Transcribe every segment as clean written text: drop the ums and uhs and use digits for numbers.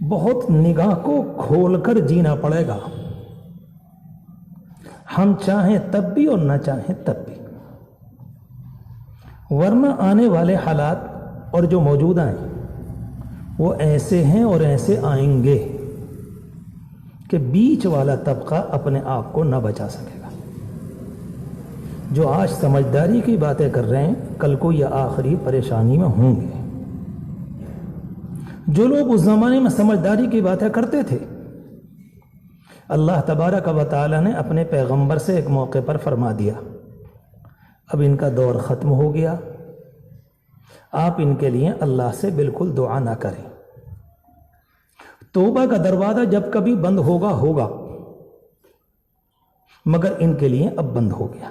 بہت نگاہ کو کھول کر جینا پڑے گا، ہم چاہیں تب بھی اور نہ چاہیں تب بھی، ورنہ آنے والے حالات اور جو موجودہ ہیں وہ ایسے ہیں اور ایسے آئیں گے کہ بیچ والا طبقہ اپنے آپ کو نہ بچا سکے گا۔ جو آج سمجھداری کی باتیں کر رہے ہیں کل کو یہ آخری پریشانی میں ہوں گے۔ جو لوگ اس زمانے میں سمجھداری کی باتیں کرتے تھے، اللہ تبارک و تعالی نے اپنے پیغمبر سے ایک موقع پر فرما دیا اب ان کا دور ختم ہو گیا، آپ ان کے لیے اللہ سے بالکل دعا نہ کریں، توبہ کا دروازہ جب کبھی بند ہوگا مگر ان کے لیے اب بند ہو گیا۔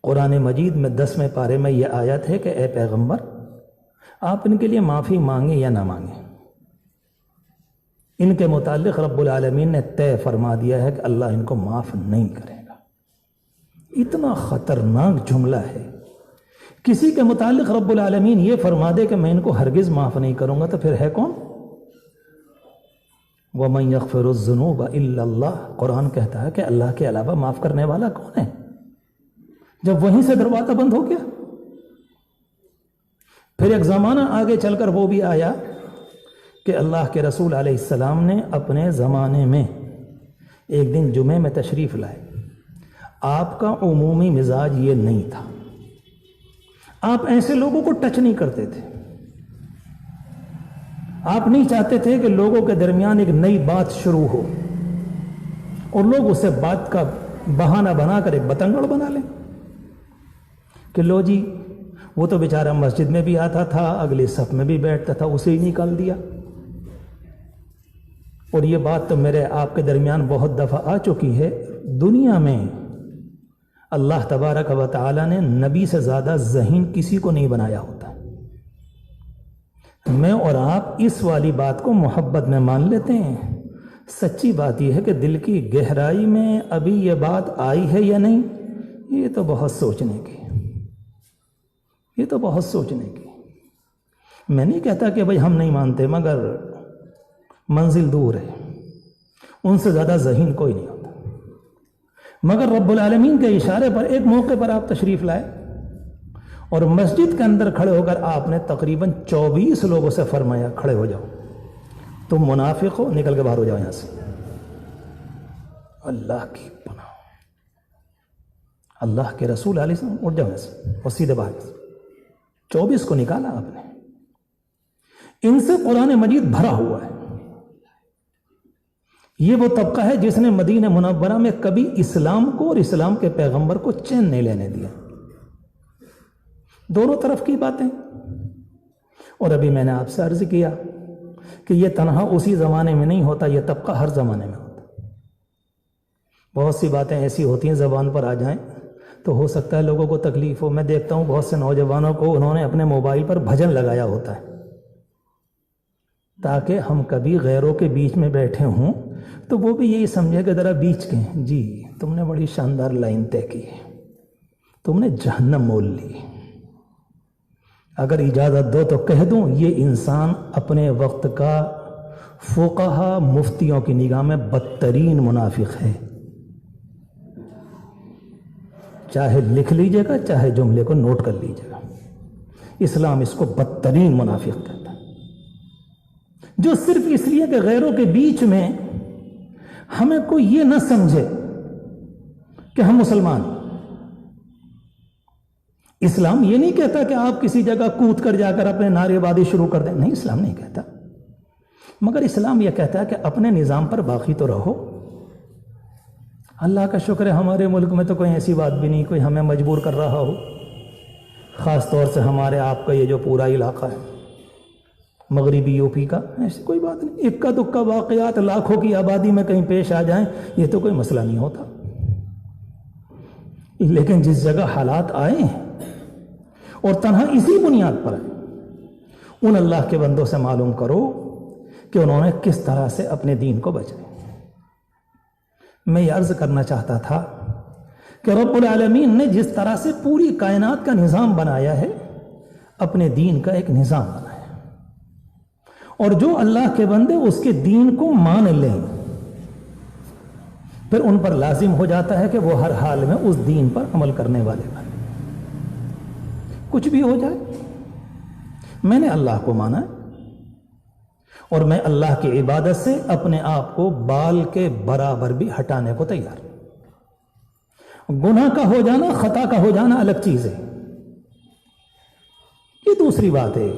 قرآن مجید میں 10ویں پارے میں یہ آیت ہے کہ اے پیغمبر آپ ان کے لیے معافی مانگیں یا نہ مانگیں، ان کے متعلق رب العالمین نے طے فرما دیا ہے کہ اللہ ان کو معاف نہیں کرے گا۔ اتنا خطرناک جملہ ہے، کسی کے متعلق رب العالمین یہ فرما دے کہ میں ان کو ہرگز معاف نہیں کروں گا تو پھر ہے کون؟ وَمَن يَغْفِرُ الذُّنُوبَ إِلَّا اللَّهُ، قرآن کہتا ہے کہ اللہ کے علاوہ معاف کرنے والا کون ہے؟ جب وہیں سے دروازہ بند ہو گیا، پھر ایک زمانہ آگے چل کر وہ بھی آیا کہ اللہ کے رسول علیہ السلام نے اپنے زمانے میں ایک دن جمعے میں تشریف لائے، آپ کا عمومی مزاج یہ نہیں تھا، آپ ایسے لوگوں کو ٹچ نہیں کرتے تھے، آپ نہیں چاہتے تھے کہ لوگوں کے درمیان ایک نئی بات شروع ہو اور لوگ اسے بات کا بہانہ بنا کر ایک بتنگڑ بنا لیں کہ لو جی وہ تو بیچارہ مسجد میں بھی آتا تھا، اگلی صف میں بھی بیٹھتا تھا، اسے ہی نکال دیا۔ اور یہ بات تو میرے آپ کے درمیان بہت دفعہ آ چکی ہے، دنیا میں اللہ تبارک و تعالی نے نبی سے زیادہ ذہین کسی کو نہیں بنایا ہوتا۔ میں اور آپ اس والی بات کو محبت میں مان لیتے ہیں، سچی بات یہ ہے کہ دل کی گہرائی میں ابھی یہ بات آئی ہے یا نہیں، یہ تو بہت سوچنے کی، یہ تو بہت سوچنے کی۔ میں نہیں کہتا کہ بھائی ہم نہیں مانتے، مگر منزل دور ہے، ان سے زیادہ ذہین کوئی نہیں ہوتا۔ مگر رب العالمین کے اشارے پر ایک موقع پر آپ تشریف لائے اور مسجد کے اندر کھڑے ہو کر آپ نے تقریباً 24 لوگوں سے فرمایا کھڑے ہو جاؤ، تم منافق ہو، نکل کے باہر ہو جاؤ یہاں سے۔ اللہ کی پناہ، اللہ کے رسول علیہ السلام اٹھ جاؤ یہاں سے اور سیدھے باہر۔ 24 کو نکالا آپ نے، ان سے قرآن مجید بھرا ہوا ہے۔ یہ وہ طبقہ ہے جس نے مدینہ منورہ میں کبھی اسلام کو اور اسلام کے پیغمبر کو چین نہیں لینے دیا، دونوں طرف کی باتیں۔ اور ابھی میں نے آپ سے عرض کیا کہ یہ تنہا اسی زمانے میں نہیں ہوتا، یہ طبقہ ہر زمانے میں ہوتا۔ بہت سی باتیں ایسی ہوتی ہیں زبان پر آ جائیں تو ہو سکتا ہے لوگوں کو تکلیف ہو۔ میں دیکھتا ہوں بہت سے نوجوانوں کو انہوں نے اپنے موبائل پر بھجن لگایا ہوتا ہے تاکہ ہم کبھی غیروں کے بیچ میں بیٹھے ہوں تو وہ بھی یہی سمجھے کہ ذرا بیچ کے جی تم نے بڑی شاندار لائن طے کی، تم نے جہنم مول لی۔ اگر اجازت دو تو کہہ دوں یہ انسان اپنے وقت کا فقہا مفتیوں کی نگاہ میں بدترین منافق ہے۔ چاہے لکھ لیجئے گا، چاہے جملے کو نوٹ کر لیجئے گا، اسلام اس کو بدترین منافق کہتا ہے، جو صرف اس لیے کہ غیروں کے بیچ میں ہمیں کوئی یہ نہ سمجھے کہ ہم مسلمان ہیں۔ اسلام یہ نہیں کہتا کہ آپ کسی جگہ کود کر جا کر اپنے نعرے بازی شروع کر دیں، نہیں، اسلام نہیں کہتا، مگر اسلام یہ کہتا ہے کہ اپنے نظام پر باقی تو رہو۔ اللہ کا شکر ہے ہمارے ملک میں تو کوئی ایسی بات بھی نہیں کوئی ہمیں مجبور کر رہا ہو، خاص طور سے ہمارے آپ کا یہ جو پورا علاقہ ہے مغربی یو پی کا، ایسی کوئی بات نہیں۔ اکا دکا واقعات لاکھوں کی آبادی میں کہیں پیش آ جائیں یہ تو کوئی مسئلہ نہیں ہوتا، لیکن جس جگہ حالات آئے ہیں اور تنہا اسی بنیاد پر ان اللہ کے بندوں سے معلوم کرو کہ انہوں نے کس طرح سے اپنے دین کو بچایا۔ میں یہ عرض کرنا چاہتا تھا کہ رب العالمین نے جس طرح سے پوری کائنات کا نظام بنایا ہے، اپنے دین کا ایک نظام بنایا، اور جو اللہ کے بندے اس کے دین کو مان لیں پھر ان پر لازم ہو جاتا ہے کہ وہ ہر حال میں اس دین پر عمل کرنے والے بنے. کچھ بھی ہو جائے میں نے اللہ کو مانا ہے اور میں اللہ کی عبادت سے اپنے آپ کو بال کے برابر بھی ہٹانے کو تیار. گناہ کا ہو جانا خطا کا ہو جانا الگ چیز ہے، یہ دوسری بات ہے.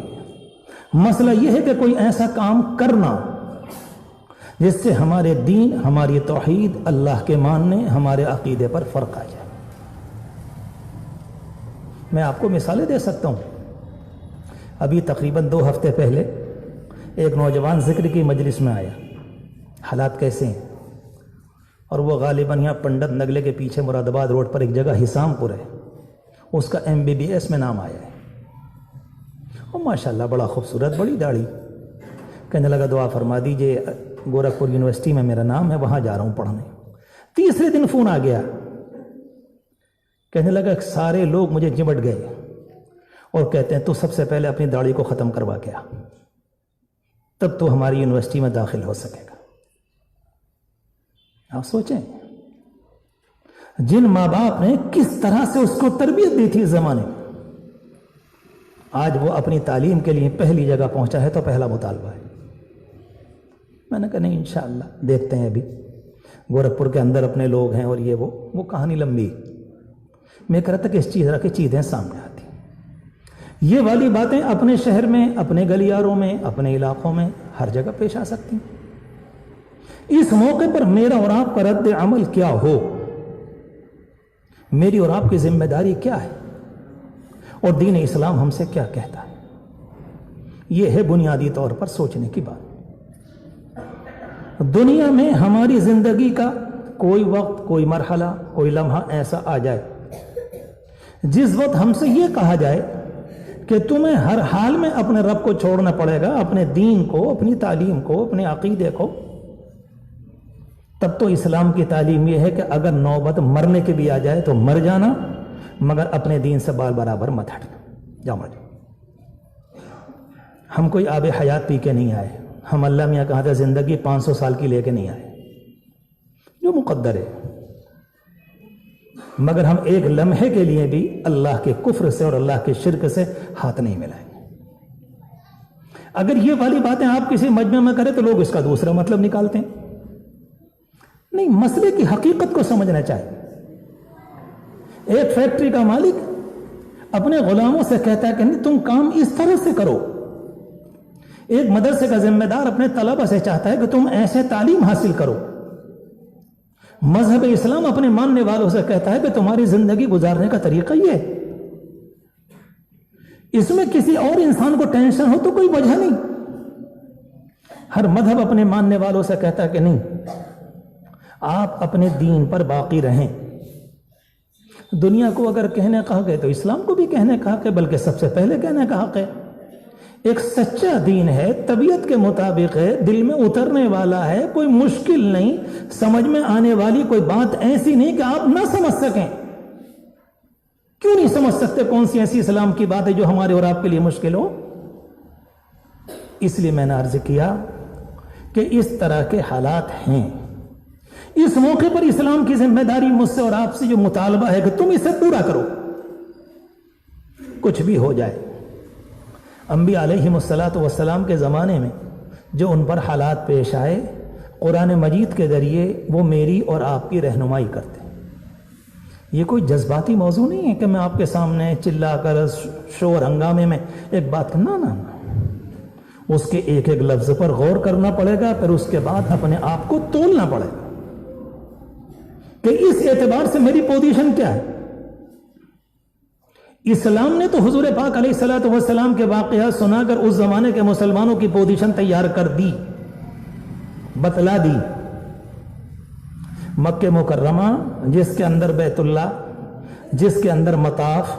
مسئلہ یہ ہے کہ کوئی ایسا کام کرنا جس سے ہمارے دین، ہماری توحید، اللہ کے ماننے، ہمارے عقیدے پر فرق آ جائے. میں آپ کو مثالیں دے سکتا ہوں. ابھی تقریباً 2 ہفتے پہلے ایک نوجوان ذکر کی مجلس میں آیا. حالات کیسے ہیں؟ اور وہ غالباً یہاں پنڈت نگلے کے پیچھے مراد آباد روڈ پر ایک جگہ حسام پور ہے، اس کا MBBS میں نام آیا ہے. اور ماشاءاللہ بڑا خوبصورت، بڑی داڑھی. کہنے لگا دعا فرما دیجئے، گورکھپور یونیورسٹی میں میرا نام ہے، وہاں جا رہا ہوں پڑھنے. تیسرے دن فون آ گیا، کہنے لگا سارے لوگ مجھے چمٹ گئے اور کہتے ہیں تو سب سے پہلے اپنی داڑھی کو ختم کروا کے آ، تب تو ہماری یونیورسٹی میں داخل ہو سکے گا. آپ سوچیں جن ماں باپ نے کس طرح سے اس کو تربیت دی تھی اس زمانے میں، آج وہ اپنی تعلیم کے لیے پہلی جگہ پہنچا ہے تو پہلا مطالبہ ہے. میں نے کہا نہیں انشاءاللہ دیکھتے ہیں. ابھی گورکھپور کے اندر اپنے لوگ ہیں اور یہ وہ کہانی لمبی. میں کہہ رہا تھا کہ اس چیز کی چیزیں سامنے آتی. یہ والی باتیں اپنے شہر میں، اپنے گلیاروں میں، اپنے علاقوں میں ہر جگہ پیش آ سکتی ہیں. اس موقع پر میرا اور آپ کا رد عمل کیا ہو، میری اور آپ کی ذمہ داری کیا ہے اور دین اسلام ہم سے کیا کہتا ہے، یہ ہے بنیادی طور پر سوچنے کی بات. دنیا میں ہماری زندگی کا کوئی وقت، کوئی مرحلہ، کوئی لمحہ ایسا آ جائے جس وقت ہم سے یہ کہا جائے کہ تمہیں ہر حال میں اپنے رب کو چھوڑنا پڑے گا، اپنے دین کو، اپنی تعلیم کو، اپنے عقیدے کو. تب تو اسلام کی تعلیم یہ ہے کہ اگر نوبت مرنے کی بھی آ جائے تو مر جانا، مگر اپنے دین سے بال برابر مت ہٹنا. جاؤ مر جاؤ. ہم کوئی آب حیات پی کے نہیں آئے. ہم اللہ میاں کہا تھا زندگی 500 سال کی لے کے نہیں آئے، جو مقدر ہے. مگر ہم ایک لمحے کے لیے بھی اللہ کے کفر سے اور اللہ کے شرک سے ہاتھ نہیں ملائیں گے. اگر یہ والی باتیں آپ کسی مجمع میں کریں تو لوگ اس کا دوسرا مطلب نکالتے ہیں. نہیں، مسئلے کی حقیقت کو سمجھنا چاہیے. ایک فیکٹری کا مالک اپنے غلاموں سے کہتا ہے کہ نہیں تم کام اس طرح سے کرو. ایک مدرسے کا ذمہ دار اپنے طلبہ سے چاہتا ہے کہ تم ایسے تعلیم حاصل کرو. مذہب اسلام اپنے ماننے والوں سے کہتا ہے کہ تمہاری زندگی گزارنے کا طریقہ یہ ہے. اس میں کسی اور انسان کو ٹینشن ہو تو کوئی وجہ نہیں. ہر مذہب اپنے ماننے والوں سے کہتا ہے کہ نہیں، آپ اپنے دین پر باقی رہیں. دنیا کو اگر کہنے کا حق ہے تو اسلام کو بھی کہنے کا حق ہے، بلکہ سب سے پہلے کہنے کا حق ہے. ایک سچا دین ہے، طبیعت کے مطابق ہے، دل میں اترنے والا ہے، کوئی مشکل نہیں، سمجھ میں آنے والی کوئی بات ایسی نہیں کہ آپ نہ سمجھ سکیں. کیوں نہیں سمجھ سکتے؟ کون سی ایسی اسلام کی بات ہے جو ہمارے اور آپ کے لیے مشکل ہو؟ اس لیے میں نے عرض کیا کہ اس طرح کے حالات ہیں. اس موقع پر اسلام کی ذمہ داری مجھ سے اور آپ سے جو مطالبہ ہے کہ تم اسے پورا کرو. کچھ بھی ہو جائے، انبیاء علیہم الصلاۃ والسلام کے زمانے میں جو ان پر حالات پیش آئے، قرآن مجید کے ذریعے وہ میری اور آپ کی رہنمائی کرتے. یہ کوئی جذباتی موضوع نہیں ہے کہ میں آپ کے سامنے چلا کر شور ہنگامے میں ایک بات کرنا. نہ اس کے ایک ایک لفظ پر غور کرنا پڑے گا، پھر اس کے بعد اپنے آپ کو تولنا پڑے گا کہ اس اعتبار سے میری پوزیشن کیا ہے. اسلام نے تو حضور پاک علیہ الصلوۃ والسلام کے واقعات سنا کر اس زمانے کے مسلمانوں کی پوزیشن تیار کر دی، بتلا دی. مکہ مکرمہ جس کے اندر بیت اللہ، جس کے اندر مطاف،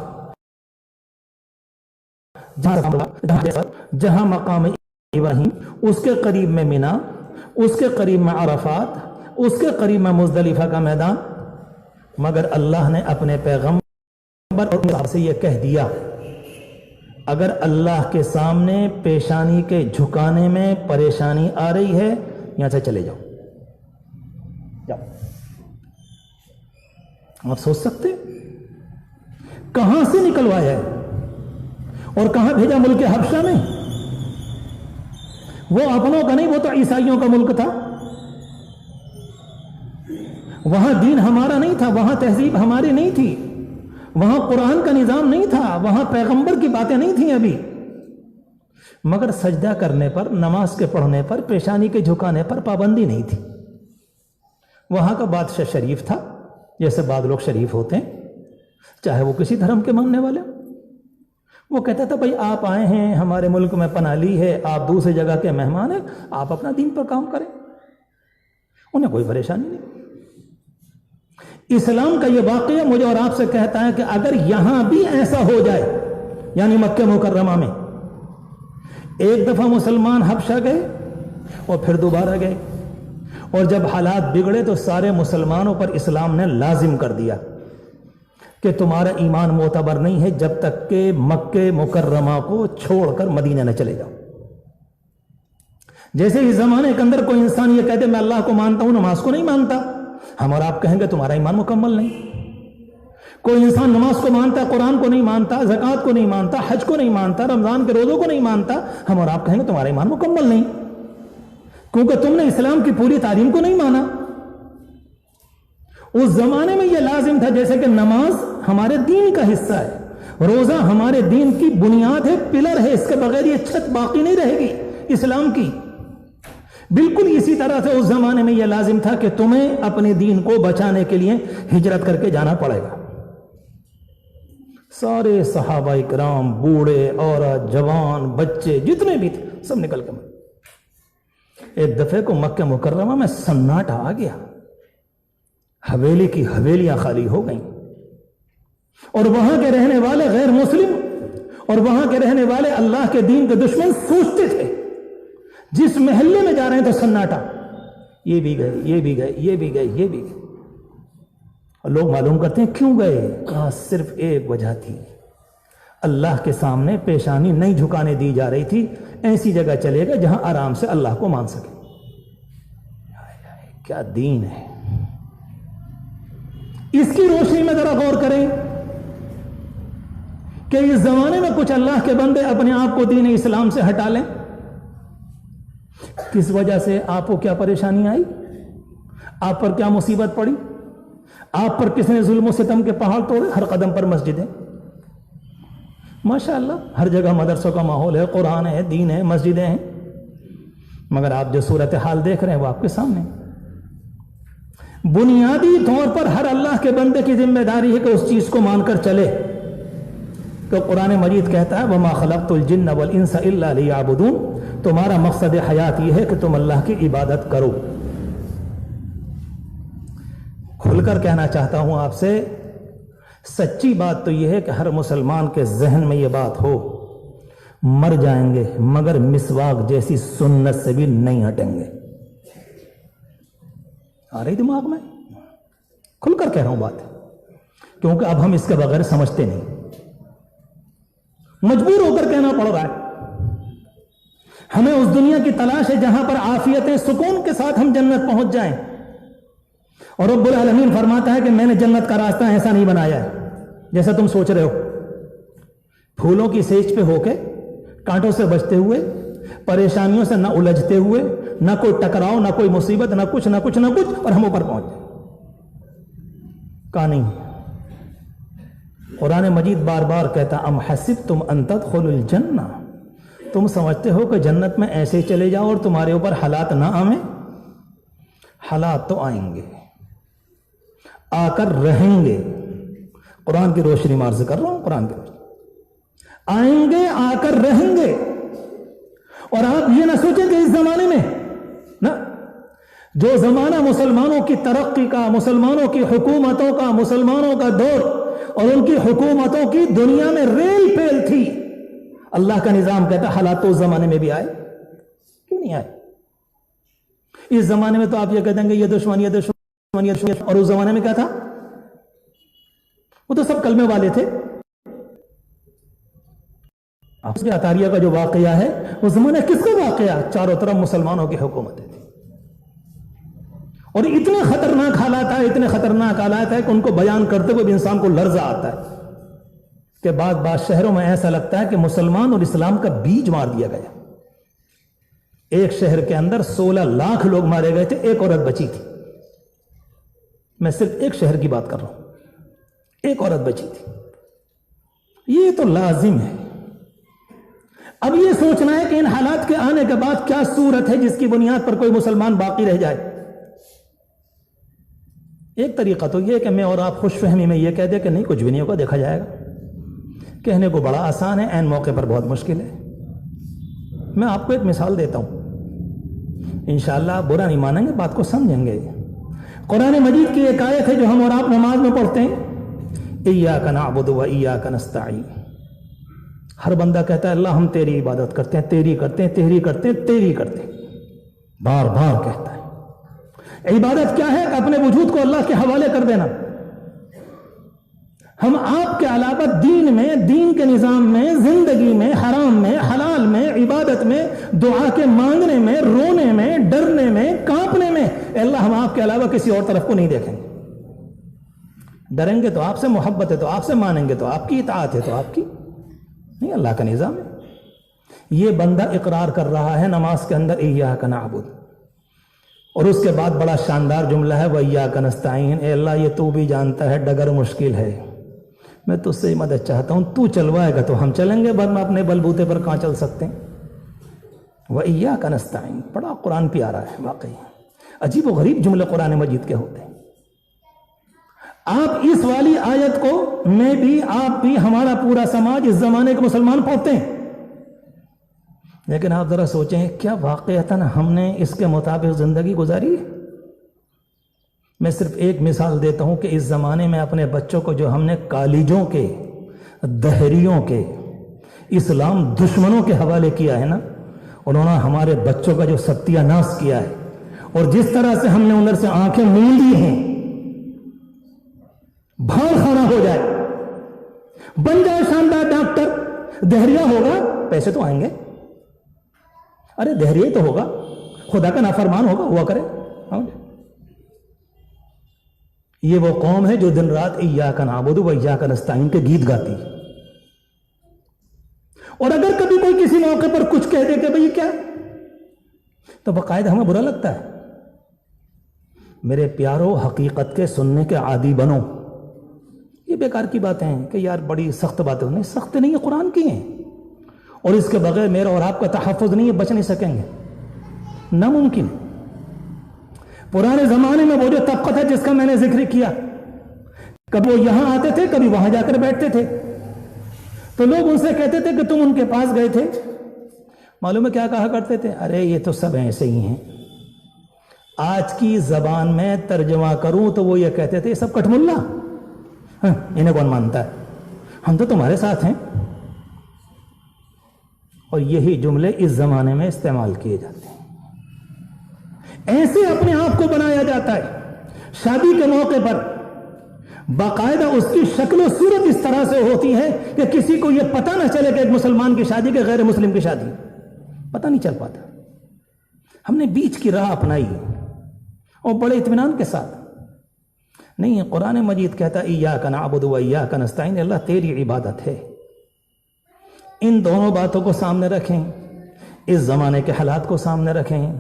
جہاں مقام ابراہیم، اس کے قریب میں مینا، اس کے قریب میں عرفات، اس کے قریب میں مزدلفہ کا میدان. مگر اللہ نے اپنے پیغمبر اور سے یہ کہہ دیا اگر اللہ کے سامنے پیشانی کے جھکانے میں پریشانی آ رہی ہے یہاں سے چلے جاؤ. آپ سوچ سکتے کہاں سے نکلوایا ہے اور کہاں بھیجا؟ ملک حبشہ میں. وہ اپنوں کا نہیں، وہ تو عیسائیوں کا ملک تھا. وہاں دین ہمارا نہیں تھا، وہاں تہذیب ہماری نہیں تھی، وہاں قرآن کا نظام نہیں تھا، وہاں پیغمبر کی باتیں نہیں تھیں ابھی. مگر سجدہ کرنے پر، نماز کے پڑھنے پر، پیشانی کے جھکانے پر پابندی نہیں تھی. وہاں کا بادشاہ شریف تھا، جیسے بعض لوگ شریف ہوتے ہیں، چاہے وہ کسی دھرم کے ماننے والے. وہ کہتا تھا بھائی آپ آئے ہیں ہمارے ملک میں، پناہ لی ہے، آپ دوسری جگہ کے مہمان ہیں، آپ اپنا دین پر کام کریں. انہیں کوئی پریشانی نہیں. اسلام کا یہ واقعہ مجھے اور آپ سے کہتا ہے کہ اگر یہاں بھی ایسا ہو جائے، یعنی مکہ مکرمہ میں ایک دفعہ مسلمان حبشہ گئے اور پھر دوبارہ گئے، اور جب حالات بگڑے تو سارے مسلمانوں پر اسلام نے لازم کر دیا کہ تمہارا ایمان معتبر نہیں ہے جب تک کہ مکہ مکرمہ کو چھوڑ کر مدینہ نہ چلے جاؤ. جیسے اس زمانے کے اندر کوئی انسان یہ کہتے میں اللہ کو مانتا ہوں، نماز کو نہیں مانتا، ہم اور آپ کہیں گے تمہارا ایمان مکمل نہیں. کوئی انسان نماز کو مانتا، قرآن کو نہیں مانتا، زکوٰۃ کو نہیں مانتا، حج کو نہیں مانتا، رمضان کے روزوں کو نہیں مانتا، ہم اور آپ کہیں گے تمہارا ایمان مکمل نہیں، کیونکہ تم نے اسلام کی پوری تعلیم کو نہیں مانا. اس زمانے میں یہ لازم تھا، جیسے کہ نماز ہمارے دین کا حصہ ہے، روزہ ہمارے دین کی بنیاد ہے، پلر ہے، اس کے بغیر یہ چھت باقی نہیں رہے گی اسلام کی. بالکل اسی طرح سے اس زمانے میں یہ لازم تھا کہ تمہیں اپنے دین کو بچانے کے لیے ہجرت کر کے جانا پڑے گا. سارے صحابہ کرام، بوڑھے، عورت، جوان، بچے، جتنے بھی تھے سب نکل کے مر. ایک دفعے کو مکہ مکرمہ میں سناٹا آ گیا، حویلی کی حویلیاں خالی ہو گئیں، اور وہاں کے رہنے والے غیر مسلم اور وہاں کے رہنے والے اللہ کے دین کے دشمن سوچتے تھے جس محلے میں جا رہے ہیں تو سناٹا، یہ بھی گئے، یہ بھی گئے، یہ بھی گئے، یہ بھی گئے. اور لوگ معلوم کرتے ہیں کیوں گئے؟ کہا صرف ایک وجہ تھی، اللہ کے سامنے پیشانی نہیں جھکانے دی جا رہی تھی. ایسی جگہ چلے گا جہاں آرام سے اللہ کو مان سکے. کیا دین ہے! اس کی روشنی میں ذرا غور کریں کہ اس زمانے میں کچھ اللہ کے بندے اپنے آپ کو دین اسلام سے ہٹا لیں. کس وجہ سے؟ آپ کو کیا پریشانی آئی؟ آپ پر کیا مصیبت پڑی؟ آپ پر کس نے ظلم و ستم کے پہاڑ توڑے؟ ہر قدم پر مسجدیں، ماشاءاللہ ہر جگہ مدرسوں کا ماحول ہے، قرآن ہے، دین ہے، مسجدیں ہیں، مگر آپ جو صورتحال دیکھ رہے ہیں وہ آپ کے سامنے. بنیادی طور پر ہر اللہ کے بندے کی ذمہ داری ہے کہ اس چیز کو مان کر چلے. تو قرآن مجید کہتا ہے وَمَا خَلَقْتُ الْجِنَّ وَالْإِنسَ إِلَّا لِيَعْبُدُونَ، تمہارا مقصد حیات یہ ہے کہ تم اللہ کی عبادت کرو. کھل کر کہنا چاہتا ہوں آپ سے، سچی بات تو یہ ہے کہ ہر مسلمان کے ذہن میں یہ بات ہو، مر جائیں گے مگر مسواک جیسی سنت سے بھی نہیں ہٹیں گے. آ رہی دماغ میں؟ کھل کر کہہ رہا ہوں بات، کیونکہ اب ہم اس کے بغیر سمجھتے نہیں، مجبور ہو کر کہنا پڑ رہا ہے. ہمیں اس دنیا کی تلاش ہے جہاں پر عافیتیں، سکون کے ساتھ ہم جنت پہنچ جائیں. اور رب العالمین فرماتا ہے کہ میں نے جنت کا راستہ ایسا نہیں بنایا ہے جیسا تم سوچ رہے ہو، پھولوں کی سیج پہ ہو کے، کانٹوں سے بچتے ہوئے، پریشانیوں سے نہ الجھتے ہوئے، نہ کوئی ٹکراؤ، نہ کوئی مصیبت، نہ کچھ نہ کچھ نہ کچھ، اور ہم اوپر پہنچ جائیں. کہا نہیں. قرآن مجید بار بار کہتا ام حسبتم ان تدخلوا الجنہ، تم سمجھتے ہو کہ جنت میں ایسے چلے جاؤ اور تمہارے اوپر حالات نہ آئیں؟ حالات تو آئیں گے، آ کر رہیں گے. قرآن کی روشنی میں عرض کر رہا ہوں، قرآن کی روشنی، آئیں گے، آ کر رہیں گے. اور آپ یہ نہ سوچیں کہ اس زمانے میں نا، جو زمانہ مسلمانوں کی ترقی کا، مسلمانوں کی حکومتوں کا، مسلمانوں کا دور اور ان کی حکومتوں کی دنیا میں ریل پیل تھی، اللہ کا نظام کہتا حالات تو اس زمانے میں بھی آئے. کیوں نہیں آئے؟ اس زمانے میں تو آپ یہ کہہ دیں گے یہ دشمن، یہ دشمن، یہ دشمن، اور اس زمانے میں کیا تھا؟ وہ تو سب کلمے والے تھے. آپ کے اطاریہ کا جو واقعہ ہے اس زمانے کس کا واقعہ؟ چاروں طرف مسلمانوں کی حکومتیں تھی اور اتنے خطرناک حالات ہے کہ ان کو بیان کرتے ہوئے بھی انسان کو لرزہ آتا ہے کہ بعض شہروں میں ایسا لگتا ہے کہ مسلمان اور اسلام کا بیج مار دیا گیا. ایک شہر کے اندر 16 لاکھ لوگ مارے گئے تھے, ایک عورت بچی تھی. میں صرف ایک شہر کی بات کر رہا ہوں, ایک عورت بچی تھی. یہ تو لازم ہے. اب یہ سوچنا ہے کہ ان حالات کے آنے کے بعد کیا صورت ہے جس کی بنیاد پر کوئی مسلمان باقی رہ جائے. ایک طریقہ تو یہ کہ میں اور آپ خوش فہمی میں یہ کہہ دیں کہ نہیں کچھ بھی نہیں ہوگا, دیکھا جائے گا. کہنے کو بڑا آسان ہے, عین موقع پر بہت مشکل ہے. میں آپ کو ایک مثال دیتا ہوں, انشاءاللہ آپ برا نہیں مانیں گے, بات کو سمجھیں گے. قرآن مجید کی ایک آیت ہے جو ہم اور آپ نماز میں پڑھتے ہیں, ایاک نعبد و ایاک نستعین. ہر بندہ کہتا ہے اللہ ہم تیری عبادت کرتے ہیں, تیری کرتے ہیں, تیری کرتے ہیں, تیری کرتے ہیں, بار بار کہتا ہے. عبادت کیا ہے؟ اپنے وجود کو اللہ کے حوالے کر دینا. ہم آپ کے علاوہ دین میں, دین کے نظام میں, زندگی میں, حرام میں, حلال میں, عبادت میں, دعا کے مانگنے میں, رونے میں, ڈرنے میں, کانپنے میں, اے اللہ ہم آپ کے علاوہ کسی اور طرف کو نہیں دیکھیں گے. ڈریں گے تو آپ سے محبت ہے, تو آپ سے مانیں گے تو آپ کی اطاعت ہے, تو آپ کی نہیں, اللہ کا نظام ہے. یہ بندہ اقرار کر رہا ہے نماز کے اندر ایاک نعبد, اور اس کے بعد بڑا شاندار جملہ ہے وَإِيَّاكَ نَسْتَعِينُ. اے اللہ یہ تو بھی جانتا ہے ڈگر مشکل ہے, میں تجھ سے مدد چاہتا ہوں, تو چلوائے گا تو ہم چلیں گے, ورنہ اپنے بل بوتے پر کہاں چل سکتے ہیں. وَإِيَّاكَ نَسْتَعِينُ بڑا قرآن پیارا ہے واقعی. عجیب و غریب جملے قرآن مجید کے ہوتے ہیں. آپ اس والی آیت کو میں بھی, آپ بھی, ہمارا پورا سماج, اس زمانے کے مسلمان پڑھتے ہیں, لیکن آپ ذرا سوچیں کیا واقعتاً ہم نے اس کے مطابق زندگی گزاری ہے؟ میں صرف ایک مثال دیتا ہوں کہ اس زمانے میں اپنے بچوں کو جو ہم نے کالجوں کے, دہریوں کے, اسلام دشمنوں کے حوالے کیا ہے نا, انہوں نے ہمارے بچوں کا جو ستیہ ناش کیا ہے, اور جس طرح سے ہم نے ادھر سے آنکھیں موندی ہیں, بھاڑ خانہ ہو جائے, بن جائے شاندار ڈاکٹر, دہریہ ہوگا, پیسے تو آئیں گے, ارے دہریہ تو ہوگا, خدا کا نافرمان ہوگا, ہوا کرے. یہ وہ قوم ہے جو دن رات ایاک نعبد و ایاک نستعین کے گیت گاتی ہے. اور اگر کبھی کوئی کسی موقع پر کچھ کہہ دے کہ بھئی کیا, تو باقاعدہ ہمیں برا لگتا ہے. میرے پیارو, حقیقت کے سننے کے عادی بنو. یہ بیکار کی باتیں ہیں کہ یار بڑی سخت باتیں, نہیں سخت نہیں, یہ قرآن کی ہیں, اور اس کے بغیر میرا اور آپ کا تحفظ نہیں ہے, بچ نہیں سکیں گے, ناممکن. پرانے زمانے میں وہ جو طبقہ تھا جس کا میں نے ذکر کیا, کبھی وہ یہاں آتے تھے, کبھی وہاں جا کر بیٹھتے تھے, تو لوگ ان سے کہتے تھے کہ تم ان کے پاس گئے تھے, معلوم ہے کیا کہا کرتے تھے؟ ارے یہ تو سب ایسے ہی ہیں. آج کی زبان میں ترجمہ کروں تو وہ یہ کہتے تھے یہ سب کٹ ملا, انہیں کون مانتا ہے, ہم تو تمہارے ساتھ ہیں. اور یہی جملے اس زمانے میں استعمال کیے جاتے ہیں. ایسے اپنے آپ کو بنایا جاتا ہے. شادی کے موقع پر باقاعدہ اس کی شکل و صورت اس طرح سے ہوتی ہے کہ کسی کو یہ پتہ نہ چلے کہ ایک مسلمان کی شادی کہ غیر مسلم کی شادی, پتہ نہیں چل پاتا. ہم نے بیچ کی راہ اپنائی اور بڑے اطمینان کے ساتھ. نہیں, قرآن مجید کہتا ایاک نعبد و ایاک نستعین, اللہ تیری عبادت ہے. ان دونوں باتوں کو سامنے رکھیں, اس زمانے کے حالات کو سامنے رکھیں,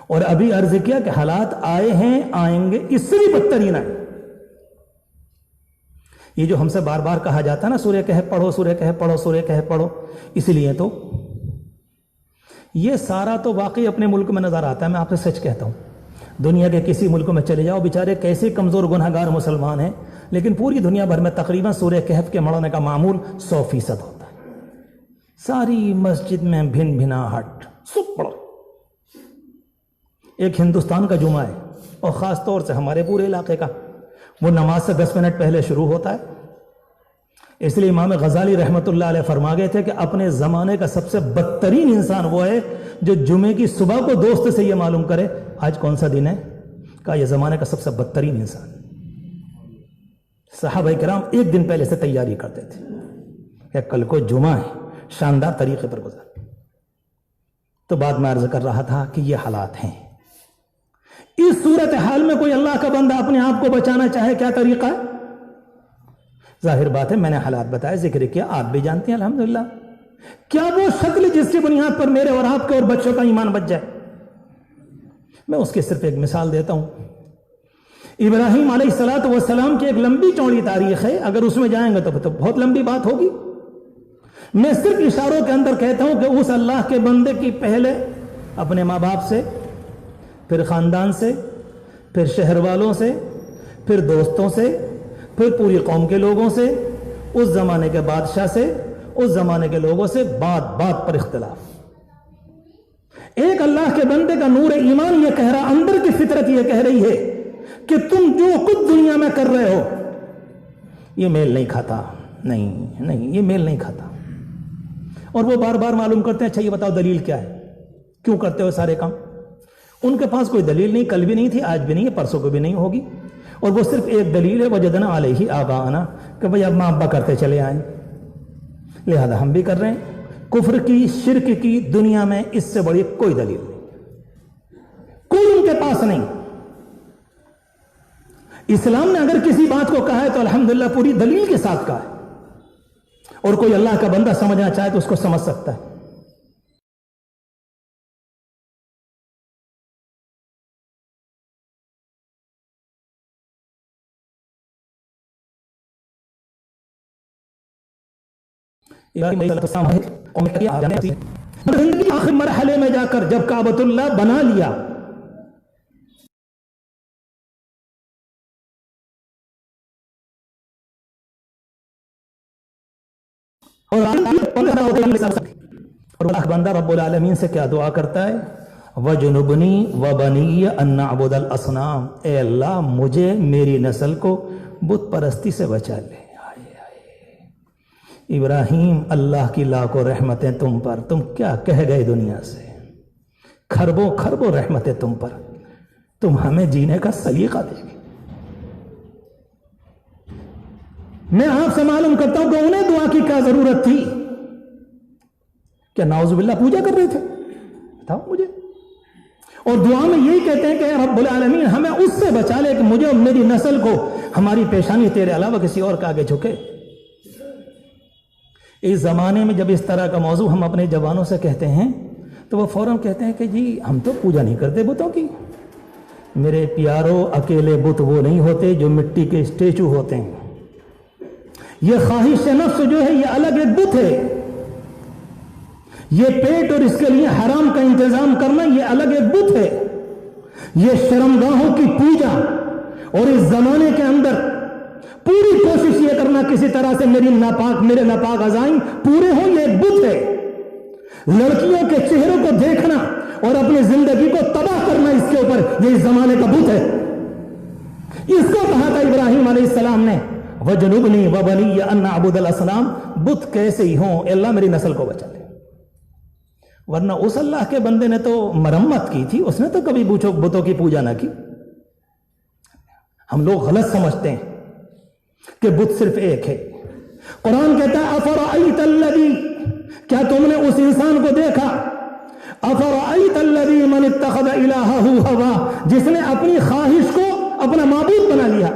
اور ابھی عرض کیا کہ حالات آئے ہیں, آئیں گے, اس سے بھی بدترین آئے. یہ جو ہم سے بار بار کہا جاتا ہے نا سورہ کہف پڑھو, سورہ کہف پڑھو, سورہ کہف پڑھو, اس لیے تو یہ سارا تو واقعی اپنے ملک میں نظر آتا ہے. میں آپ سے سچ کہتا ہوں, دنیا کے کسی ملک میں چلے جاؤ, بیچارے کیسے کمزور گنہگار مسلمان ہیں, لیکن پوری دنیا بھر میں تقریباً سورہ کہف کے مڑنے کا معمول 100% ہوتا ہے. ساری مسجد میں بھن بھناہٹ, سب پڑھو. ایک ہندوستان کا جمعہ ہے, اور خاص طور سے ہمارے پورے علاقے کا, وہ نماز سے 10 منٹ پہلے شروع ہوتا ہے. اس لیے امام غزالی رحمۃ اللہ علیہ فرما گئے تھے کہ اپنے زمانے کا سب سے بدترین انسان وہ ہے جو جمعے کی صبح کو دوست سے یہ معلوم کرے آج کون سا دن ہے. کہا یہ زمانے کا سب سے بدترین انسان. صحابہ کرام ایک دن پہلے سے تیاری کرتے تھے کہ کل کو جمعہ ہے, شاندار طریقے پر گزار. تو بعد میں عرض کر رہا تھا کہ یہ حالات ہیں. اس صورتحال میں کوئی اللہ کا بندہ اپنے آپ کو بچانا چاہے, کیا طریقہ ہے؟ ظاہر بات ہے, میں نے حالات بتائے, ذکر کیا, آپ بھی جانتے ہیں الحمدللہ. کیا وہ شکل جس کی بنیاد پر میرے اور آپ کے اور بچوں کا ایمان بچ جائے؟ میں اس کی صرف ایک مثال دیتا ہوں. ابراہیم علیہ السلام کی ایک لمبی چوڑی تاریخ ہے, اگر اس میں جائیں گے تو بہت لمبی بات ہوگی. میں صرف اشاروں کے اندر کہتا ہوں کہ اس اللہ کے بندے کی پہلے اپنے ماں باپ سے, پھر خاندان سے, پھر شہر والوں سے, پھر دوستوں سے, پھر پوری قوم کے لوگوں سے, اس زمانے کے بادشاہ سے, اس زمانے کے لوگوں سے بات بات پر اختلاف. ایک اللہ کے بندے کا نور ایمان یہ کہہ رہا, اندر کی فطرت یہ کہہ رہی ہے کہ تم جو کچھ دنیا میں کر رہے ہو یہ میل نہیں کھاتا, نہیں یہ میل نہیں کھاتا. اور وہ بار بار معلوم کرتے ہیں, اچھا یہ بتاؤ دلیل کیا ہے, کیوں کرتے ہو سارے کام؟ ان کے پاس کوئی دلیل نہیں, کل بھی نہیں تھی, آج بھی نہیں ہے, پرسوں کو بھی نہیں ہوگی. اور وہ صرف ایک دلیل ہے, وجدنا علیہ آباءنا, کہ بھئی اب ماں ابا کرتے چلے آئیں, لہذا ہم بھی کر رہے ہیں. کفر کی, شرک کی دنیا میں اس سے بڑی کوئی دلیل نہیں, کوئی ان کے پاس نہیں. اسلام نے اگر کسی بات کو کہا ہے تو الحمدللہ پوری دلیل کے ساتھ کہا ہے, اور کوئی اللہ کا بندہ سمجھنا چاہے تو اس کو سمجھ سکتا ہے. زندگی آخر مرحلے میں جا کر جب کعبۃ اللہ بنا لیا, اور اللہ بندہ رب العالمین سے کیا دعا کرتا ہے؟ وَجُنُبْنِي وَبَنِيَّ أَن نَّعْبُدَ الْأَصْنَامَ, اے اللہ مجھے میری نسل کو بت پرستی سے بچا لے. ابراہیم, اللہ کی لاکھوں رحمتیں تم پر, تم کیا کہہ گئے دنیا سے, کھربوں کھربوں رحمتیں تم پر, تم ہمیں جینے کا سلیقہ دے گے. میں آپ سے معلوم کرتا ہوں کہ انہیں دعا کی کیا ضرورت تھی؟ کیا نعوذ باللہ پوجا کر رہے تھے؟ بتاؤ مجھے. اور دعا میں یہی کہتے ہیں کہ رب العالمین ہمیں اس سے بچا لے کہ مجھے اور میری نسل کو ہماری پیشانی تیرے علاوہ کسی اور کے آگے جھکے. اس زمانے میں جب اس طرح کا موضوع ہم اپنے جوانوں سے کہتے ہیں تو وہ فوراً کہتے ہیں کہ جی ہم تو پوجا نہیں کرتے بتوں کی. میرے پیاروں, اکیلے بت وہ نہیں ہوتے جو مٹی کے اسٹیچو ہوتے ہیں. یہ خواہش نفس جو ہے یہ الگ ایک بت ہے. یہ پیٹ اور اس کے لیے حرام کا انتظام کرنا یہ الگ ایک بت ہے. یہ شرمگاہوں کی پوجا اور اس زمانے کے اندر پوری کوشش یہ کرنا کسی طرح سے میرے ناپاک عزائم پورے ہوں, یہ ایک بت ہے. لڑکیوں کے چہروں کو دیکھنا اور اپنی زندگی کو تباہ کرنا, اس کے اوپر یہ اس زمانے کا بت ہے. اس کو کہا تھا ابراہیم علیہ السلام نے, وَجُنُبْنِي وَبَنِيَّ أَن نَّعْبُدَ الْأَصْنَامَ, بت کیسے ہی ہوں, اے اللہ میری نسل کو بچا لے. ورنہ اس اللہ کے بندے نے تو مرمت کی تھی, اس نے تو کبھی بتوں کی پوجا نہ کی. ہم لوگ غلط سمجھتے ہیں کہ بت صرف ایک ہے. قرآن کہتا ہے افرأیت الذی, کیا تم نے اس انسان کو دیکھا, افرأیت الذی من اتخذ الہہ ہوا, جس نے اپنی خواہش کو اپنا معبود بنا لیا.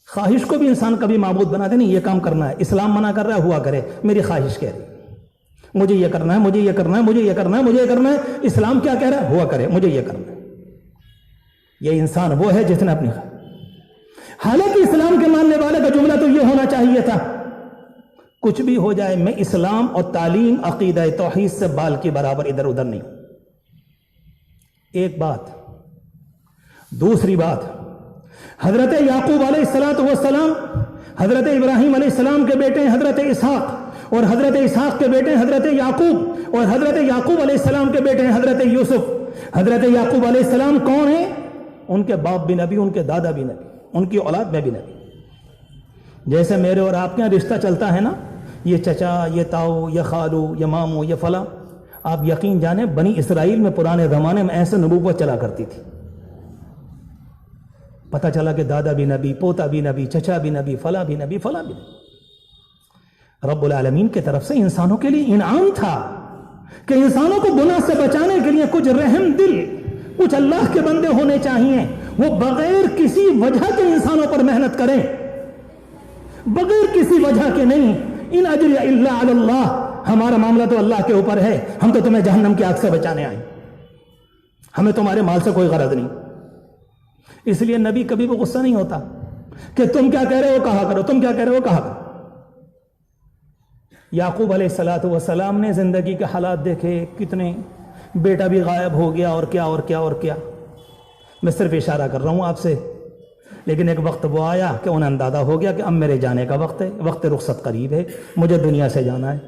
خواہش کو بھی انسان کبھی معبود بنا دے, نہیں یہ کام کرنا ہے, اسلام منع کر رہا ہے, ہوا کرے, میری خواہش کہہ رہی مجھے یہ کرنا ہے, مجھے یہ کرنا ہے, مجھے یہ کرنا ہے, مجھے یہ کرنا ہے. اسلام کیا کہہ رہا ہے؟ ہوا کرے, مجھے یہ کرنا ہے. یہ انسان وہ ہے جس نے اپنی حالانکہ اسلام کے ماننے والے کا جملہ تو یہ ہونا چاہیے تھا, کچھ بھی ہو جائے میں اسلام اور تعلیم عقیدہ توحید سے بال کی برابر ادھر ادھر نہیں. ایک بات. دوسری بات, حضرت یعقوب علیہ السلام حضرت ابراہیم علیہ السلام کے بیٹے حضرت اسحاق, اور حضرت اسحاق کے بیٹے حضرت یعقوب, اور حضرت یعقوب علیہ السلام کے بیٹے حضرت یوسف. حضرت یعقوب علیہ السلام کون ہیں؟ ان کے باپ بھی نبی, ان کے دادا بھی نبی, ان کی اولاد میں بھی نبی. جیسے میرے اور آپ کے یہاں رشتہ چلتا ہے نا, یہ چچا, یہ تاؤ, یہ خالو, یہ مامو, یہ فلاں, آپ یقین جانیں بنی اسرائیل میں پرانے زمانے میں ایسے نبوت چلا کرتی تھی. پتہ چلا کہ دادا بھی نبی, پوتا بھی نبی, چچا بھی نبی, فلاں بھی نبی, فلاں بھی نبی. رب العالمین کی طرف سے انسانوں کے لیے انعام تھا کہ انسانوں کو گناہ سے بچانے کے لیے کچھ رحم دل، کچھ اللہ کے بندے ہونے چاہیے، وہ بغیر کسی وجہ کے انسانوں پر محنت کریں، بغیر کسی وجہ کے نہیں۔ ان اجری الا علی اللہ، ہمارا معاملہ تو اللہ کے اوپر ہے، ہم تو تمہیں جہنم کی آگ سے بچانے آئے، ہمیں تمہارے مال سے کوئی غرض نہیں۔ اس لیے نبی کبھی بھی غصہ نہیں ہوتا کہ تم کیا کہہ رہے ہو کہا کرو، تم کیا کہہ رہے ہو کہا کرو۔ یعقوب علیہ الصلوۃ والسلام نے زندگی کے حالات دیکھے، کتنے، بیٹا بھی غائب ہو گیا اور کیا اور کیا اور کیا۔ میں صرف اشارہ کر رہا ہوں آپ سے، لیکن ایک وقت وہ آیا کہ انہیں اندازہ ہو گیا کہ اب میرے جانے کا وقت ہے، وقت رخصت قریب ہے، مجھے دنیا سے جانا ہے۔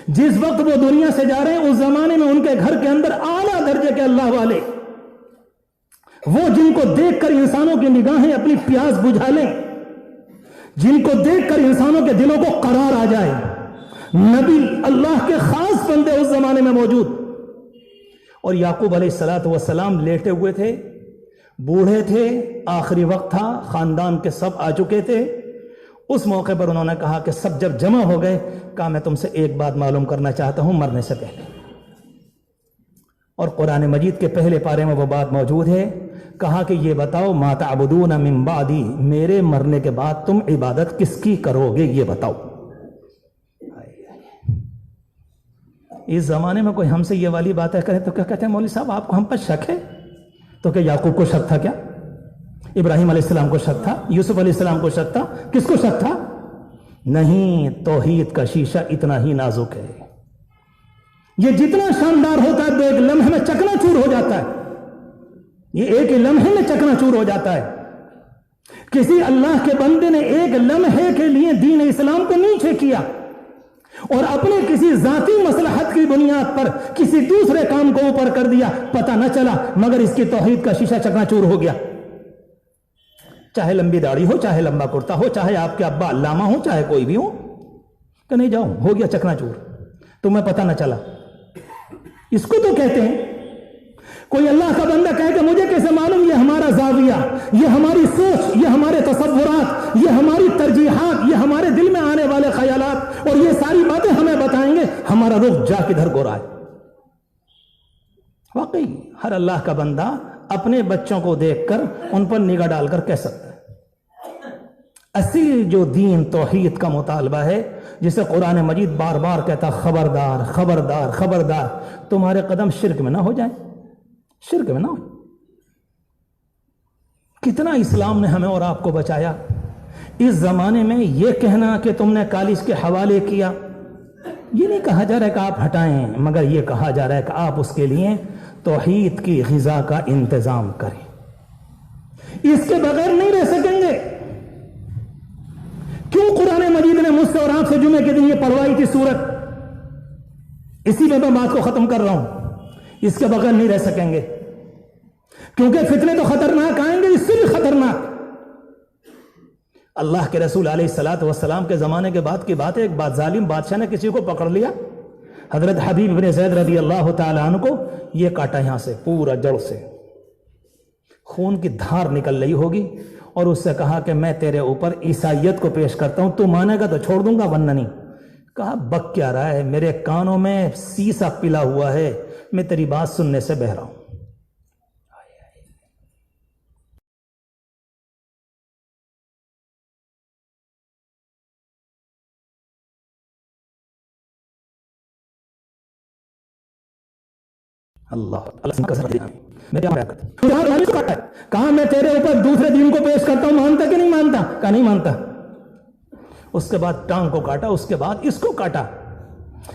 جس وقت وہ دنیا سے جا رہے ہیں اس زمانے میں ان کے گھر کے اندر اعلیٰ درجے کے اللہ والے، وہ جن کو دیکھ کر انسانوں کی نگاہیں اپنی پیاس بجھا لیں، جن کو دیکھ کر انسانوں کے دلوں کو قرار آ جائے، نبی اللہ کے خاص بندے اس زمانے میں موجود۔ اور یعقوب علیہ الصلوۃ والسلام لیٹے ہوئے تھے، بوڑھے تھے، آخری وقت تھا، خاندان کے سب آ چکے تھے۔ اس موقع پر انہوں نے کہا کہ سب جب جمع ہو گئے، کہا میں تم سے ایک بات معلوم کرنا چاہتا ہوں مرنے سے پہلے۔ اور قرآن مجید کے پہلے پارے میں وہ بات موجود ہے، کہا کہ یہ بتاؤ ما تعبدون من بعدی، میرے مرنے کے بعد تم عبادت کس کی کرو گے یہ بتاؤ۔ اس زمانے میں کوئی ہم سے یہ والی باتیں کرے تو کیا کہتے ہیں مولوی صاحب آپ کو ہم پر شک ہے؟ تو کہ یعقوب کو شک تھا کیا؟ ابراہیم علیہ السلام کو شک تھا؟ یوسف علیہ السلام کو شک تھا؟ کس کو شک تھا؟ نہیں، توحید کا شیشہ اتنا ہی نازک ہے، یہ جتنا شاندار ہوتا ہے ایک لمحے میں چکنا چور ہو جاتا ہے، یہ ایک لمحے میں چکنا چور ہو جاتا ہے۔ کسی اللہ کے بندے نے ایک لمحے کے لیے دین اسلام کو نیچے کیا اور اپنے کسی ذاتی مصلحت کی بنیاد پر کسی دوسرے کام کو اوپر کر دیا، پتہ نہ چلا مگر اس کی توحید کا شیشہ چکنا چور ہو گیا۔ چاہے لمبی داڑھی ہو، چاہے لمبا کرتا ہو، چاہے آپ کے ابا علامہ ہو، چاہے کوئی بھی ہو، کہ نہیں جاؤ ہو گیا چکنا چور، تمہیں پتہ نہ چلا۔ اس کو تو کہتے ہیں کوئی اللہ کا بندہ کہے کہ مجھے کیسے معلوم، یہ ہمارا زاویہ، یہ ہماری سوچ، یہ ہمارے تصورات، یہ ہماری ترجیحات، یہ ہمارے دل میں آنے والے خیالات اور یہ ساری باتیں ہمیں بتائیں گے ہمارا رخ جا کدھر کو رہا ہے۔ واقعی ہر اللہ کا بندہ اپنے بچوں کو دیکھ کر ان پر نگاہ ڈال کر کہہ سکتا ہے۔ اصل جو دین توحید کا مطالبہ ہے، جسے قرآن مجید بار بار کہتا خبردار خبردار خبردار، تمہارے قدم شرک میں نہ ہو جائیں، شرک میں نہ ہو۔ کتنا اسلام نے ہمیں اور آپ کو بچایا۔ اس زمانے میں یہ کہنا کہ تم نے کالج کے حوالے کیا، یہ نہیں کہا جا رہا ہے کہ آپ ہٹائیں، مگر یہ کہا جا رہا ہے کہ آپ اس کے لیے توحید کی غذا کا انتظام کریں، اس کے بغیر نہیں رہ سکیں گے۔ کیوں قرآن مجید نے مجھ سے اور آپ سے جمعے کے دن یہ پڑھوائی تھی سورت؟ اسی میں بات کو ختم کر رہا ہوں، اس کے بغیر نہیں رہ سکیں گے، کیونکہ فتنے تو خطرناک آئیں گے، اس سے بھی خطرناک۔ اللہ کے رسول علیہ الصلوۃ والسلام کے زمانے کے بعد کی بات ہے، ایک بات ظالم بادشاہ نے کسی کو پکڑ لیا، حضرت حبیب بن زید رضی اللہ تعالی عنہ کو یہ کاٹا، یہاں سے پورا جڑ سے خون کی دھار نکل رہی ہوگی، اور اس سے کہا کہ میں تیرے اوپر عیسائیت کو پیش کرتا ہوں، تو مانے گا تو چھوڑ دوں گا ورنہ نہیں۔ کہا بک کیا رہا ہے، میرے کانوں میں سیسا پلا ہوا ہے، میں تیری بات سننے سے بہرا ہوں۔ کہا میں تیرے اوپر دوسرے دین کو پیش کرتا ہوں، مانتا کہ نہیں مانتا؟ کہا نہیں مانتا۔ اس کے بعد ٹانگ کو کاٹا، اس کے بعد اس کو کاٹا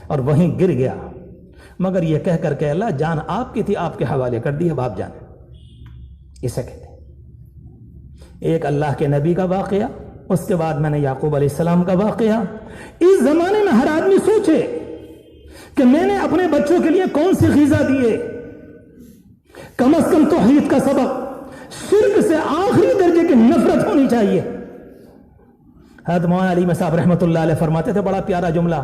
اور وہیں گر گیا، مگر یہ کہہ کر کہ اللہ جان آپ کی تھی، آپ کے حوالے کر دی، اب آپ جانے۔ اسے کہتے ہیں ایک اللہ کے نبی کا واقعہ، اس کے بعد میں نے یعقوب علیہ السلام کا واقعہ۔ اس زمانے میں ہر آدمی سوچے کہ میں نے اپنے بچوں کے لیے کون سی غذا دیے، کم از کم توحید کا سبق، شرک سے آخری درجے کی نفرت ہونی چاہیے۔ حضرت مولانا علی صاحب رحمۃ اللہ علیہ فرماتے تھے، بڑا پیارا جملہ،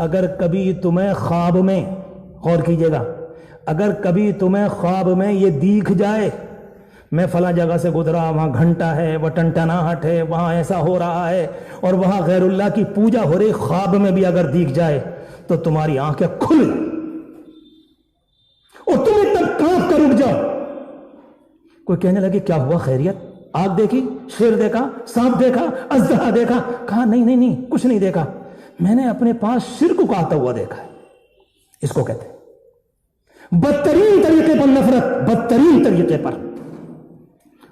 اگر کبھی تمہیں خواب میں، غور کیجئے گا، اگر کبھی تمہیں خواب میں یہ دیکھ جائے میں فلاں جگہ سے گزرا، وہاں گھنٹا ہے، وہ ٹنٹناہٹ ہے، وہاں ایسا ہو رہا ہے، اور وہاں غیر اللہ کی پوجا ہو رہی، خواب میں بھی اگر دیکھ جائے تو تمہاری آنکھیں کھل اور تم ایک دم کانپ کر اٹھ جاؤ۔ کوئی کہنے لگے کیا ہوا، خیریت؟ آگ دیکھی، شیر دیکھا، سانپ دیکھا، اژدہا دیکھا؟ کہا نہیں کچھ نہیں دیکھا، میں نے اپنے پاس شرک کو آتا ہوا دیکھا ہے۔ اس کو کہتے ہیں بدترین طریقے پر نفرت، بدترین طریقے پر،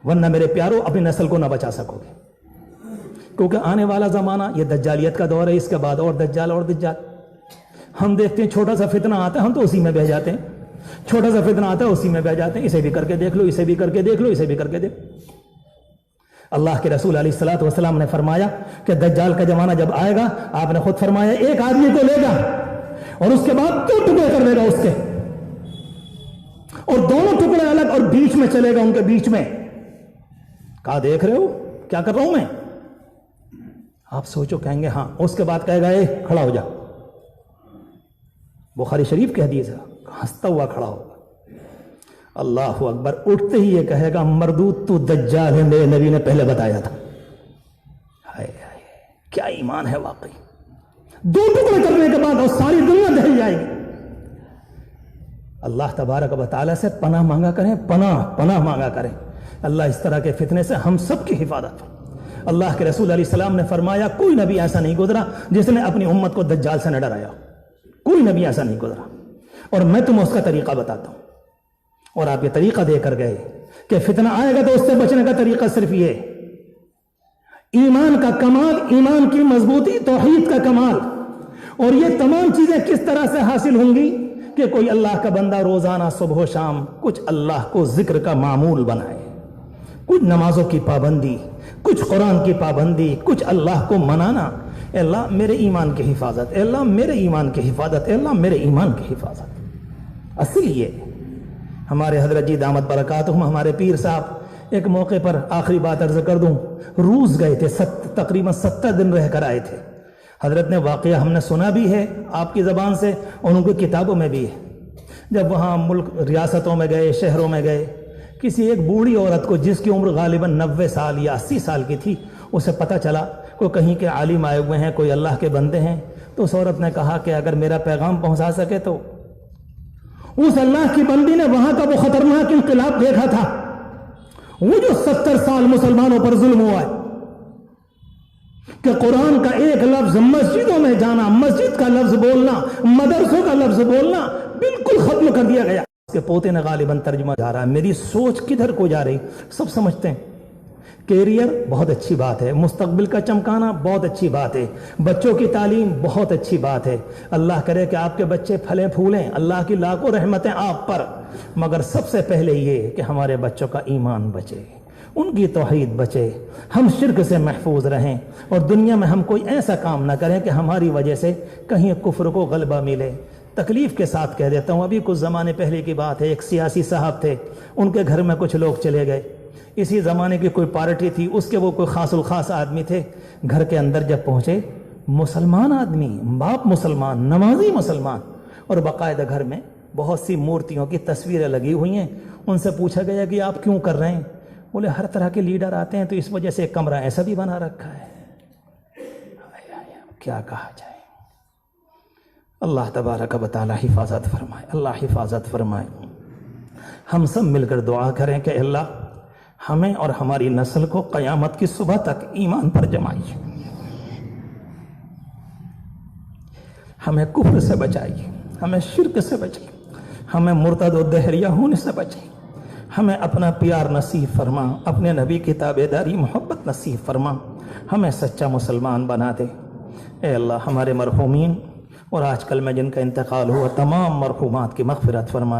ورنہ میرے پیارو اپنی نسل کو نہ بچا سکو گے، کیونکہ آنے والا زمانہ یہ دجالیت کا دور ہے، اس کے بعد اور دجال اور دجال۔ ہم دیکھتے ہیں چھوٹا سا فتنہ آتا ہے ہم تو اسی میں بہ جاتے ہیں، چھوٹا سا فتنہ آتا ہے اسی میں بہ جاتے ہیں، اسے بھی کر کے دیکھ لو، اسے بھی کر کے دیکھ لو، اسے بھی کر کے دیکھ۔ اللہ کے رسول علیہ الصلوۃ والسلام نے فرمایا کہ دجال کا زمانہ جب آئے گا، آپ نے خود فرمایا ایک آدمی کو لے گا اور اس کے بعد دو ٹکڑے کر دے گا اس کے، اور دونوں ٹکڑے الگ، اور بیچ میں چلے گا ان کے بیچ میں۔ کہا دیکھ رہے ہو کیا کر رہا ہوں میں؟ آپ سوچو، کہیں گے ہاں۔ اس کے بعد کہے گا اے کھڑا ہو جا، بخاری شریف کے حدیث ہے، ہنستا ہوا کھڑا ہوگا، اللہ اکبر، اٹھتے ہی یہ کہے گا مردود تو دجال ہے، میرے نبی نے پہلے بتایا تھا۔ ہائے ہائے کیا ایمان ہے واقعی۔ دو ٹکڑے کرنے کے بعد اور ساری دنیا دہل جائے گی۔ اللہ تبارک و تعالیٰ سے پناہ مانگا کریں، پناہ مانگا کریں، اللہ اس طرح کے فتنے سے ہم سب کی حفاظت۔ اللہ کے رسول علیہ السلام نے فرمایا کوئی نبی ایسا نہیں گزرا جس نے اپنی امت کو دجال سے نہ ڈرایا، کوئی نبی ایسا نہیں گزرا، اور میں تمہیں اس کا طریقہ بتاتا ہوں، اور آپ یہ طریقہ دے کر گئے کہ فتنہ آئے گا تو اس سے بچنے کا طریقہ صرف یہ، ایمان کا کمال، ایمان کی مضبوطی، توحید کا کمال، اور یہ تمام چیزیں کس طرح سے حاصل ہوں گی کہ کوئی اللہ کا بندہ روزانہ صبح و شام کچھ اللہ کو ذکر کا معمول بنائے، کچھ نمازوں کی پابندی، کچھ قرآن کی پابندی، کچھ اللہ کو منانا، اے اللہ میرے ایمان کی حفاظت، اے اللہ میرے ایمان کی حفاظت، اے اللہ میرے ایمان کی حفاظت۔ اصل یہ ہمارے حضرت جی دامت برکاتہم، ہمارے پیر صاحب ایک موقع پر آخری بات عرض کر دوں، روس گئے تھے، تقریباً 70 دن رہ کر آئے تھے۔ حضرت نے واقعہ ہم نے سنا بھی ہے آپ کی زبان سے، اور ان کی کتابوں میں بھی ہے۔ جب وہاں ملک ریاستوں میں گئے، شہروں میں گئے، کسی ایک بوڑھی عورت کو جس کی عمر غالباً 90 سال یا 80 سال کی تھی، اسے پتہ چلا کوئی کہیں کے عالم آئے ہوئے ہیں، کوئی اللہ کے بندے ہیں، تو اس عورت نے کہا کہ اگر میرا پیغام پہنچا سکے تو۔ اس اللہ کی بندی نے وہاں کا وہ خطرناک انقلاب دیکھا تھا، وہ جو 70 سال مسلمانوں پر ظلم ہوا ہے، کہ قرآن کا ایک لفظ مسجدوں میں جانا، مسجد کا لفظ بولنا، مدرسوں کا لفظ بولنا بالکل ختم کر دیا گیا۔ اس کے پوتے نے غالباً ترجمہ جا رہا ہے، میری سوچ کدھر کو جا رہی سب سمجھتے ہیں۔ کیریئر بہت اچھی بات ہے، مستقبل کا چمکانا بہت اچھی بات ہے، بچوں کی تعلیم بہت اچھی بات ہے، اللہ کرے کہ آپ کے بچے پھلیں پھولیں، اللہ کی لاکھوں رحمتیں آپ پر، مگر سب سے پہلے یہ کہ ہمارے بچوں کا ایمان بچے، ان کی توحید بچے، ہم شرک سے محفوظ رہیں، اور دنیا میں ہم کوئی ایسا کام نہ کریں کہ ہماری وجہ سے کہیں کفر کو غلبہ ملے۔ تکلیف کے ساتھ کہہ دیتا ہوں، ابھی کچھ زمانے پہلے کی بات ہے، ایک سیاسی صاحب تھے، ان کے گھر میں کچھ لوگ چلے گئے، اسی زمانے کی کوئی پارٹی تھی، اس کے وہ کوئی خاص الخاص آدمی تھے، گھر کے اندر جب پہنچے، مسلمان آدمی، باپ مسلمان، نمازی مسلمان، اور باقاعدہ گھر میں بہت سی مورتیوں کی تصویریں لگی ہوئی ہیں۔ ان سے پوچھا گیا کہ آپ کیوں کر رہے ہیں؟ بولے ہر طرح کے لیڈر آتے ہیں تو اس وجہ سے ایک کمرہ ایسا بھی بنا رکھا ہے۔ کیا کہا جائے، اللہ تبارک و تعالی حفاظت فرمائے، اللہ حفاظت فرمائے۔ ہم سب مل کر دعا کریں کہ اللہ ہمیں اور ہماری نسل کو قیامت کی صبح تک ایمان پر جمائیے، ہمیں کفر سے بچائیے، ہمیں شرک سے بچائیے، ہمیں مرتد و دہریہ ہونے سے بچائیے، ہمیں اپنا پیار نصیب فرما، اپنے نبی کی تابعداری محبت نصیب فرما، ہمیں سچا مسلمان بنا دے۔ اے اللہ ہمارے مرحومین اور آج کل میں جن کا انتقال ہوا تمام مرحومات کی مغفرت فرمائے۔